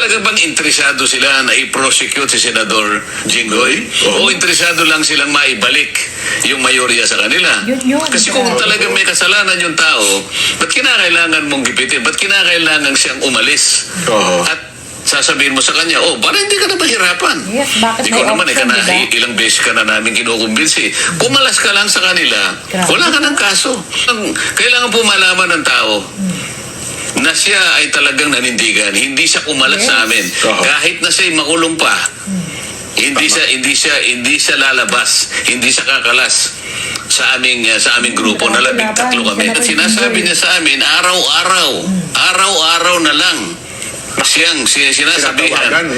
Talaga bang interesado sila na i-prosecute si Senador Jinggoy? O interesado lang silang maibalik yung mayorya sa kanila? Yun. Kasi kung talaga may kasalanan yung tao, ba't kinakailangan mong gipitin? Ba't kinakailangan siyang umalis? At sasabihin mo sa kanya, para hindi ka na mahirapan. Yes, bakit Ikaw may naman, option, diba? ilang beses ka na namin kinukumbinsi. Kumalas ka lang sa kanila, wala ka ng kaso. Kailangan po malaman ng tao na siya ay talagang nanindigan. Hindi siya kumalas sa amin. Kahit na siya'y makulong pa, hindi siya lalabas, hindi siya kakalas sa aming grupo na 13 kami. At sinasabi niya sa amin, araw-araw na lang siyang sinasabihan,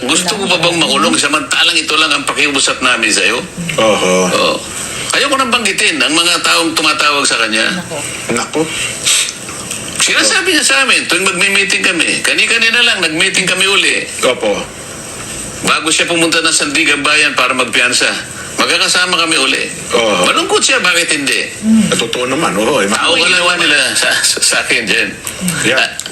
gusto mo pa bang makulong samantalang ito lang ang pakiusap namin sa'yo? Ayoko nang banggitin ang mga taong tumatawag sa kanya. Nako. Sinasabi niya sa amin, tuwing magmi-meeting kami, kani-kanina lang, nag-meeting kami uli. Opo. Bago siya pumunta ng Sandigan Bayan para magpiyansa, magkakasama kami uli. Malungkot siya, bakit hindi? Totoo naman, Tao kalawa nila sa akin dyan.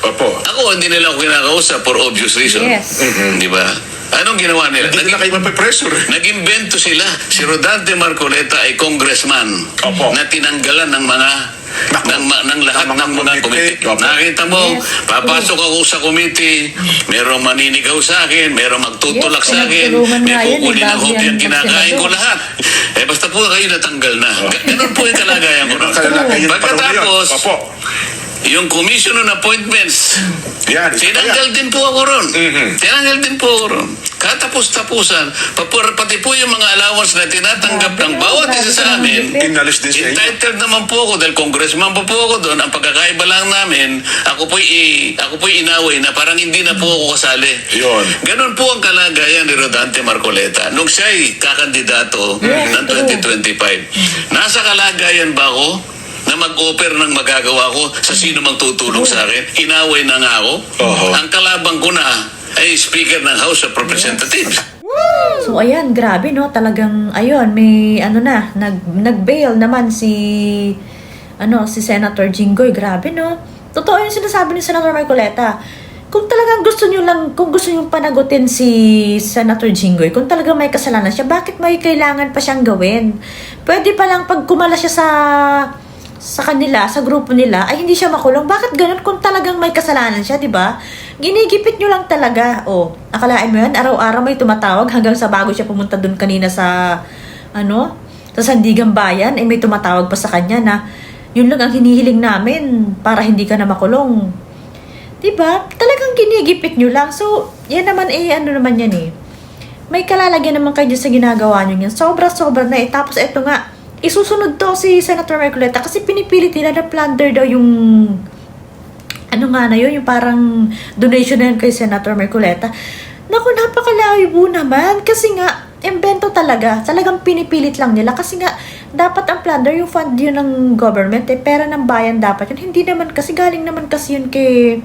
Opo. Ako, hindi nila ako kinakausap for obvious reason. Yes. Di ba? Anong ginawa nila? Hindi nila kayo mapipressure. Nag-invento sila. Si Rodante Marcoleta ay congressman na tinanggalan ng mga ng lahat ng mga committee. Nakita mo, papasok ako sa committee, merong maninigaw sa akin, merong magtutulak sa akin, may kukunin ng hopya ang kinakain ko lahat. Basta po kayo natanggal na. Ganun po yung kalagayan ko. Pagkatapos, yung commission on appointments, tinanggal din po ako ron. Tinanggal din po ako ron. Katapos-tapusan, pati po yung mga allowance na tinatanggap ng bawat isa sa amin, entitled naman po ako dahil congressman po ako doon. Ang pagkakaiba lang namin, ako po'y inaway na parang hindi na po ako kasali. Ganon po ang kalagayan ni Rodante Marcoleta. Nung siya'y kakandidato ng 2025, nasa kalagayan ba ako na mag-offer ng magagawa ko sa sino mang tutulong sa akin? Inaway na nga ako. Ang kalabang ko na ay Speaker ng House of Representatives. So ayan, grabe no, talagang ayun, may nag-bail naman si Senator Jinggoy. Grabe no. Totoo yung sinasabi ni Senator Marcoleta. Kung talagang kung gusto niyo panagutin si Senator Jinggoy, kung talagang may kasalanan siya, bakit may kailangan pa siyang gawin? Pwede pa lang pag kumala siya sa kanila, sa grupo nila, ay hindi siya makulong. Bakit ganun kung talagang may kasalanan siya, di ba? Ginigipit nyo lang talaga. Akalain mo yan, araw-araw may tumatawag hanggang sa bago siya pumunta dun kanina sa Sandigan Bayan, may tumatawag pa sa kanya na yun lang ang hinihiling namin para hindi ka na makulong. Di ba? Talagang ginigipit nyo lang. So, yan naman naman yan may kalalagyan naman kayo sa ginagawa nyo yan. Sobra-sobra na Tapos eto nga, isusunod to si Senator Marcoleta kasi pinipilit nila na plunder daw yung yung parang donation na yun kay Senator Marcoleta. Naku, napakalayo po naman kasi nga, invento talaga. Talagang pinipilit lang nila kasi nga, dapat ang plunder, yung fund yun ng government, pera ng bayan dapat yun. Hindi naman kasi, galing naman kasi yun kay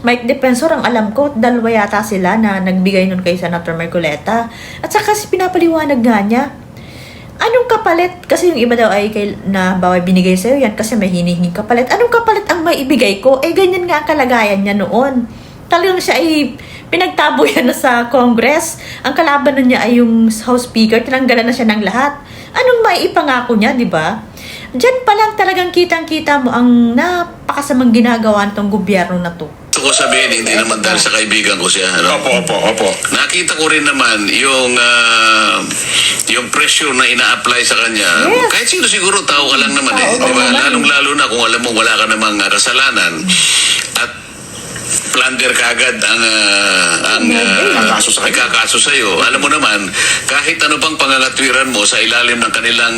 Mike Defensor, ang alam ko, dalawa yata sila na nagbigay nun kay Senator Marcoleta. At saka kasi pinapaliwanag nga niya, anong kapalit? Kasi yung iba daw ay bawal binigay sa'yo yan kasi may hinihinging kapalit. Anong kapalit ang may ibigay ko? Ganyan nga ang kalagayan niya noon. Talagang siya ay pinagtabo yan na sa Congress. Ang kalaban na niya ay yung House Speaker. Tinanggalan na siya ng lahat. Anong may ipangako niya, di ba? Diyan pa lang talagang kitang-kita mo ang napakasamang ginagawa nitong gobyerno na to. Gusto ko sabihin, hindi naman dahil sa kaibigan ko siya. Opo. Nakita ko rin naman yung pressure na ina-apply sa kanya. Kahit sino siguro, tao ka lang naman diba? Lalong-lalo na kung alam mo wala ka namang kasalanan at plunder kagad may kakaso sa'yo. Alam mo naman, kahit ano pang pangangatwiran mo sa ilalim ng kanilang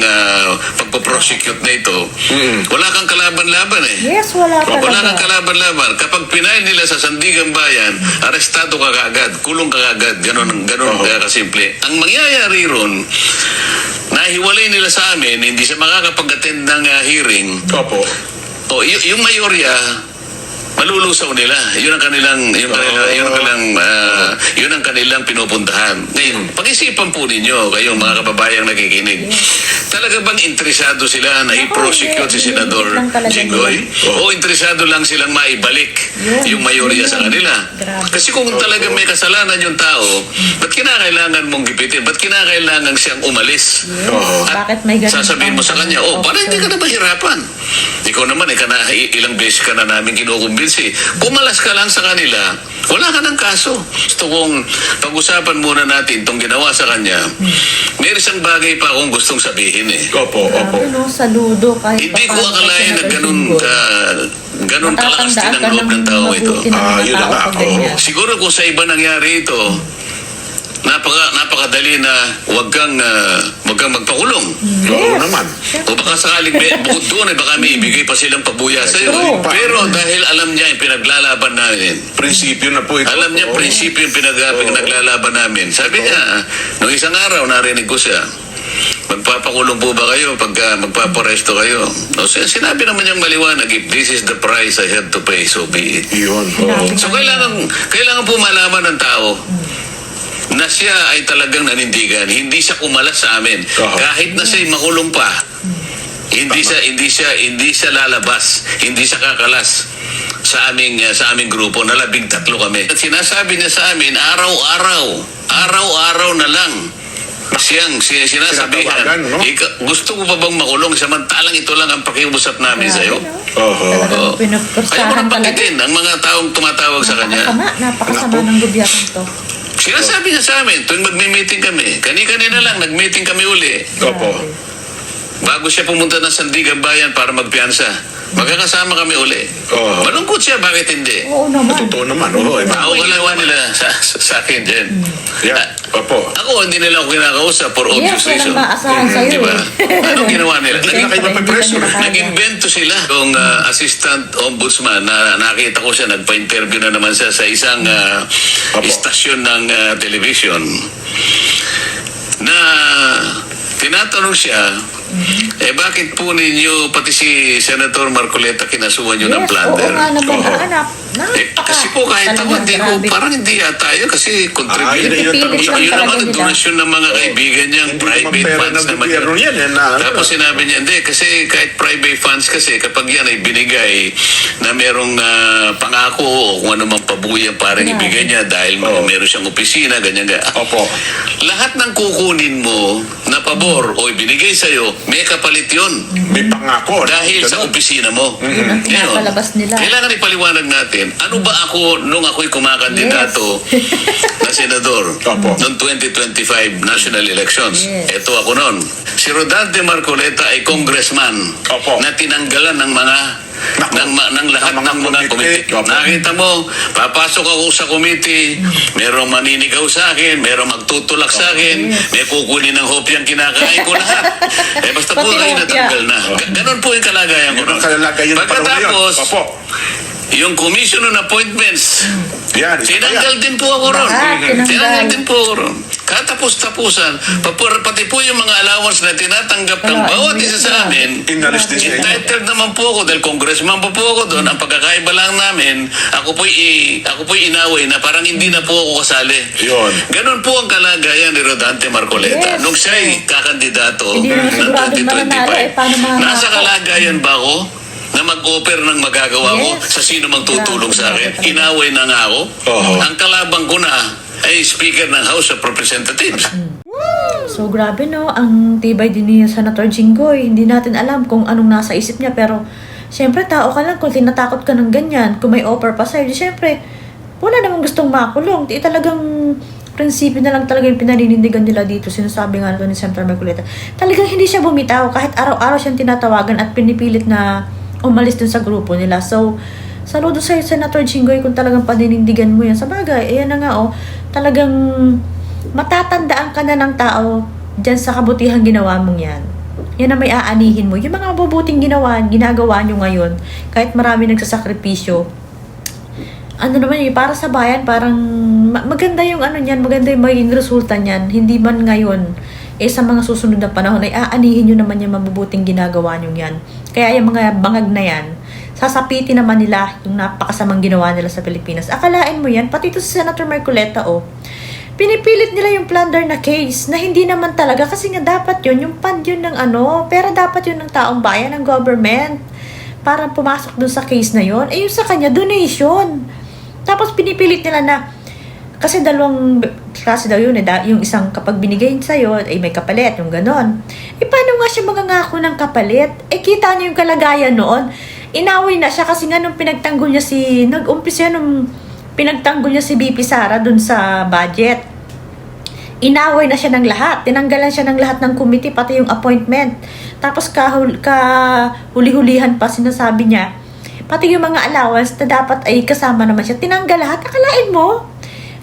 pagpo-prosecute na ito, wala kang kalaban-laban Yes, wala talaga. Wala kang kalaban-laban. Kapag pinail nila sa Sandigan Bayan, arestado ka kagad, kulong ka kagad, ganun kasimple. Ang mangyayari ron, nahiwalay nila sa amin, hindi siya makakapag-attend ng hearing. Yung mayorya, malulusaw nila. Yun ang kanilang pinupuntahan. Ngayon, pag-isipan po ninyo, kayong mga kababayang nakikinig, talaga bang interesado sila na i-prosecute si Senador Lang talaga Jinggoy? O interesado lang silang maibalik yung mayorya sa kanila? Grabe. Kasi kung talaga may kasalanan yung tao, ba't kinakailangan mong gipitin? Ba't kinakailangan siyang umalis? At Bakit may ganun sasabihin mo sa pang- kanya, oh, parang hindi ka na mahirapan. Ikaw naman, ilang beses ka na namin kinukumbinsi. Kumalas ka lang sa kanila, wala ka ng kaso. Gusto kong pag-usapan muna natin itong ginawa sa kanya. May isang bagay pa akong gustong sabihin eh. Opo, opo. Grabe, no? Saludo kahit Hindi ko papaano akalain na Senator ganun Jinggoy. ganun kalakas din ang Matatandaan ka loob ng ng tao ito. mabuti ng mga Yun na tao nga, pag oo. ganyan. Siguro kung sa iba nangyari ito, napakadali na wag kang magpakulong. Oo naman. O baka sakaling bukod doon, baka may ibigay pa silang pabuya sa iyo. True. Pero dahil alam niya yung pinaglalaban namin, Prinsipyo na po ito. alam niya Oo. prinsipyo yung pinaglalaban namin. Sabi niya, nung isang araw narinig ko siya, magpapakulong po ba kayo pagka magpaparesto kayo? O, sinabi naman niyang maliwanag, if this is the price I have to pay, so be it. Yun. Oo. So kailangan po malaman ng tao na siya ay talagang nanindigan. Hindi siya kumalas sa amin. Oo. Kahit na siya'y makulong pa, hindi siya lalabas, hindi siya kakalas sa aming grupo na 13 kami. At sinasabi niya sa amin, araw-araw na lang sinasabihan, Sinatawagan, no? gusto mo pa bang makulong samantalang ito lang ang pakiusap namin sa iyo? Oo. Ayaw Talagang mo pinagkursahan nang talaga. banggitin ang mga taong tumatawag sa kanya. Napakasama Naku. ng gobyerno to. Sinasabi niya sa amin, tuwing magmi-meeting kami, kanina lang, nag-meeting kami uli. Opo. Bago siya pumunta ng Sandigan Bayan para magpiyansa, magkakasama kami uli. Oo. Malungkot siya, bakit hindi? Oo naman. Totoo naman. Oo. Tao kalawa nila sa akin din. Yeah. Opo. Ako, hindi nila ako kinakausap for obvious Yes, reason. walang maasahan sa'yo Di ba? eh. Anong ginawa nila? Hindi na kayo mapipreso. Nag-invento sila. Yung assistant ombudsman na nakita ko siya, nagpa-interview na naman siya sa isang Opo. istasyon ng television na tinatanong siya, bakit po ninyo, pati si Senator Marcoleta, kinasuhan nyo ng plunder? Oo nga naman. Oo. Anak. Kasi po kahit ako, parang hindi yata yun kasi Yun contribute. lang Pipilit lang Yun talaga naman ang nila. donasyon ng mga kaibigan niyang Hindi private naman pera funds ng naman gobyerno yan. Tapos sinabi niya, hindi, kasi kahit private funds kasi, kapag yan ay binigay na merong pangako o kung ano mang pabuya parang Yeah. ibigay niya dahil Oo. meron siyang opisina, ganyan. Opo. Lahat ng kukunin mo na pabor o ibinigay sa'yo, may kapalit yun. May pangako. Dahil sa Ganun. opisina mo. Yun ang pinapalabas nila. Kailangan ipaliwanag natin, ano ba ako nung ako'y kumakandidato na senador Opo. noong 2025 national elections? Yes. Ito ako noon. Si Rodante Marcoleta ay congressman Opo. na tinanggalan ng mga ng lahat Ng mga ng mga committee. committee. Opo. Nakita mo, papasok ako sa committee, merong maninigaw sa akin, merong magtutulak sa akin, may kukunin ng hopyang kinakain ko lahat. Basta po Pati kayo hopya. natanggal na. Ganon po yung kalagayan ko Yun ang noon. kalalagayan pa rin ngayon. Pagkatapos, Opo. yung commission on appointments, Yan. isa pa tinanggal yan. din po ako ron. Lahat, tinanggal. Tinanggal din po ako ron. Katapos-tapusan, pati po yung mga allowance na tinatanggap ng Wala, bawat hindi isa sa na. amin, Inalis din siya. entitled naman po ako dahil congressman po ako doon. Ang pagkakaiba lang namin, ako po'y inaway na parang hindi na po ako kasali. Yun. Ganon po ang kalagayan ni Rodante Marcoleta. Yes. Nung siya'y kakandidato Hindi naman ng siguradong mananalo, paano 2025. mananalo? Nasa kalagayan ba ako na mag-offer ng magagawa ko Yes. sa sino mang tutulong sa akin? Grabe. Inaway na nga ako. Oo. Ang kalabang ko na ay Speaker ng House of Representatives. So grabe no, ang tibay din ni Senator Jinggoy. Hindi natin alam kung anong nasa isip niya, pero syempre tao ka lang kung tinatakot ka ng ganyan, kung may offer pa sa'yo, di syempre wala namang gustong makulong. Di talagang prinsipyo na lang talaga yung pinaninindigan nila dito. Sinasabi nga ito ni Senator Marcoleta. Talagang hindi siya bumitaw kahit araw-araw siyang tinatawagan at pinipilit na umalis dun sa grupo nila. So, saludo sa'yo, Senator Jinggoy, kung talagang paninindigan mo yan. Sa bagay, ayan na nga talagang matatandaan ka na ng tao dyan sa kabutihang ginawa mong yan. Yan ang may aanihin mo. Yung mga mabubuting ginagawa nyo ngayon, kahit marami nagsasakripisyo, ano naman yun, para sa bayan, parang maganda yung maganda yung magiging resulta niyan. Hindi man ngayon, sa mga susunod na panahon ay aanihin nyo naman yung mabubuting ginagawa nyo yan. Kaya yung mga bangag na yan, sasapitin naman nila yung napakasamang ginawa nila sa Pilipinas. Akalain mo yan, pati ito si Senator Marcoleta, pinipilit nila yung plunder na case na hindi naman talaga kasi nga dapat yun, yung fund yun ng pera dapat yun ng taong bayan, ng government para pumasok dun sa case na yun. Eh yung sa kanya, donation. Tapos pinipilit nila na kasi dalawang klase daw yun yung isang kapag binigay sa'yo ay may kapalit, yung ganon. Eh paano nga siya magangako ng kapalit? Eh kita niyo yung kalagayan noon, inaway na siya kasi nga nung pinagtanggol niya nag-umpisa nung pinagtanggol niya si BP Sara dun sa budget. Inaway na siya ng lahat. Tinanggalan siya ng lahat ng committee, pati yung appointment. Tapos huli-hulihan pa sinasabi niya, pati yung mga allowance na dapat ay kasama naman siya. Tinanggal lahat. Akalain mo,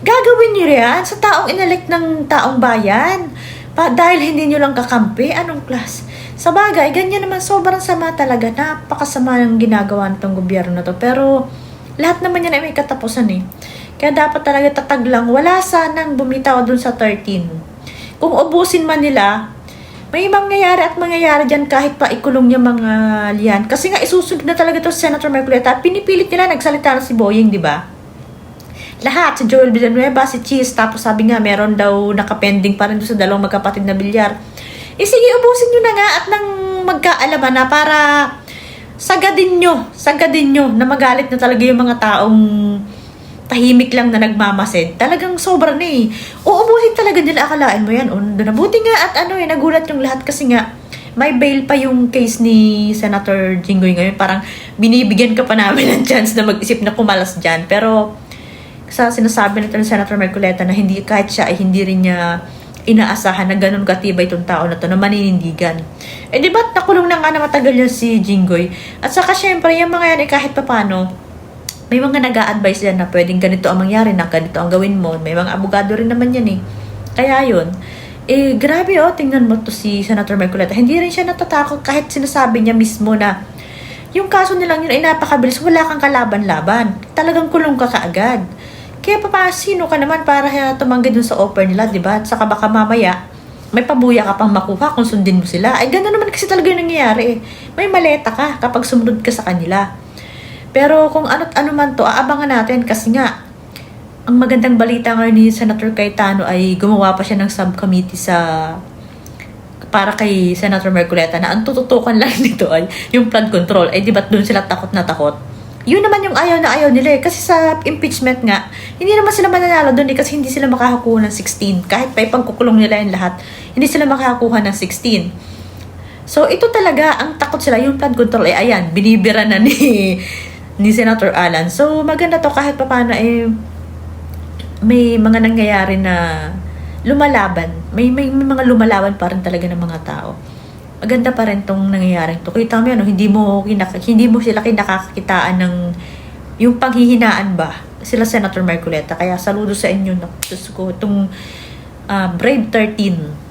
gagawin niyo yan sa taong inelect ng taong bayan. Dahil hindi niyo lang kakampi. Anong class? Sa bagay, ganyan naman, sobrang sama talaga. Napakasama ng ginagawa nitong gobyerno na to. Pero lahat naman yan ay may katapusan eh. Kaya dapat talaga tatag lang. Wala sanang bumitaw dun sa 13. Kung ubusin man nila, may mangyayari dyan kahit pa ikulong niya mga liyan. Kasi nga isusunod na talaga to si Senator Marcoleta. Pinipilit nila, nagsalita na si Boying, di ba? Lahat, si Joel Villanueva, si Cheese, tapos sabi nga meron daw nakapending pa rin doon sa dalawang magkapatid na bilyar. Eh sige, ubusin nyo na nga at nang magkaalaman na para sagadin nyo na magalit na talaga yung mga taong tahimik lang na nagmamasid. Talagang sobra na eh. Uubusin talaga nila, akalain mo yan. Nabuti nga at nagulat yung lahat kasi nga may bail pa yung case ni Senator Jinggoy ngayon. Parang binibigyan ka pa namin ng chance na mag-isip na kumalas dyan. Pero sa sinasabi nito ni Senator Marcoleta na hindi, kahit siya ay hindi rin niya inaasahan na ganun katibay itong tao na to na maninindigan. Eh di ba't nakulong na nga na matagal yan si Jinggoy? At saka syempre yung mga yan kahit papano may mga nag-a-advise yan na pwedeng ganito ang mangyari, na ganito ang gawin mo. May mga abogado rin naman yan eh. Kaya yun. Eh grabe tingnan mo to si Senator Marcoleta. Hindi rin siya natatakot kahit sinasabi niya mismo na yung kaso nilang yun ay napakabilis, wala kang kalaban-laban. Talagang kulong ka kaagad. Kaya sino ka naman para tumanggi dun sa offer nila, di ba? At saka baka mamaya, may pabuya ka pang makuha kung sundin mo sila. Ay, gano'n naman kasi talaga yung nangyayari eh. May maleta ka kapag sumunod ka sa kanila. Pero kung ano't ano man to, aabangan natin kasi nga, ang magandang balita ngayon ni Senator Cayetano ay gumawa pa siya ng subcommittee para kay Senator Marcoleta na ang tututukan lang nito ay yung flood control. Eh, di ba't doon sila takot na takot? Yun naman yung ayaw na ayaw nila eh. Kasi sa impeachment nga, hindi naman sila mananalo doon eh kasi hindi sila makakakuha ng 16. Kahit pa ipagkukulong nila yung lahat, hindi sila makakakuha ng 16. So, ito talaga, ang takot sila, yung flood control eh, ayan, binibira na ni Senator Alan. So, maganda to kahit pa paano eh, may mga nangyayari na lumalaban. May mga lumalaban pa rin talaga ng mga tao. Maganda pa rin tong nangyayaring to. Kita mo yan, hindi mo sila kinakakitaan ng yung panghihinaan ba sila Senator Marcoleta. Kaya saludo sa inyo, itong Brave 13.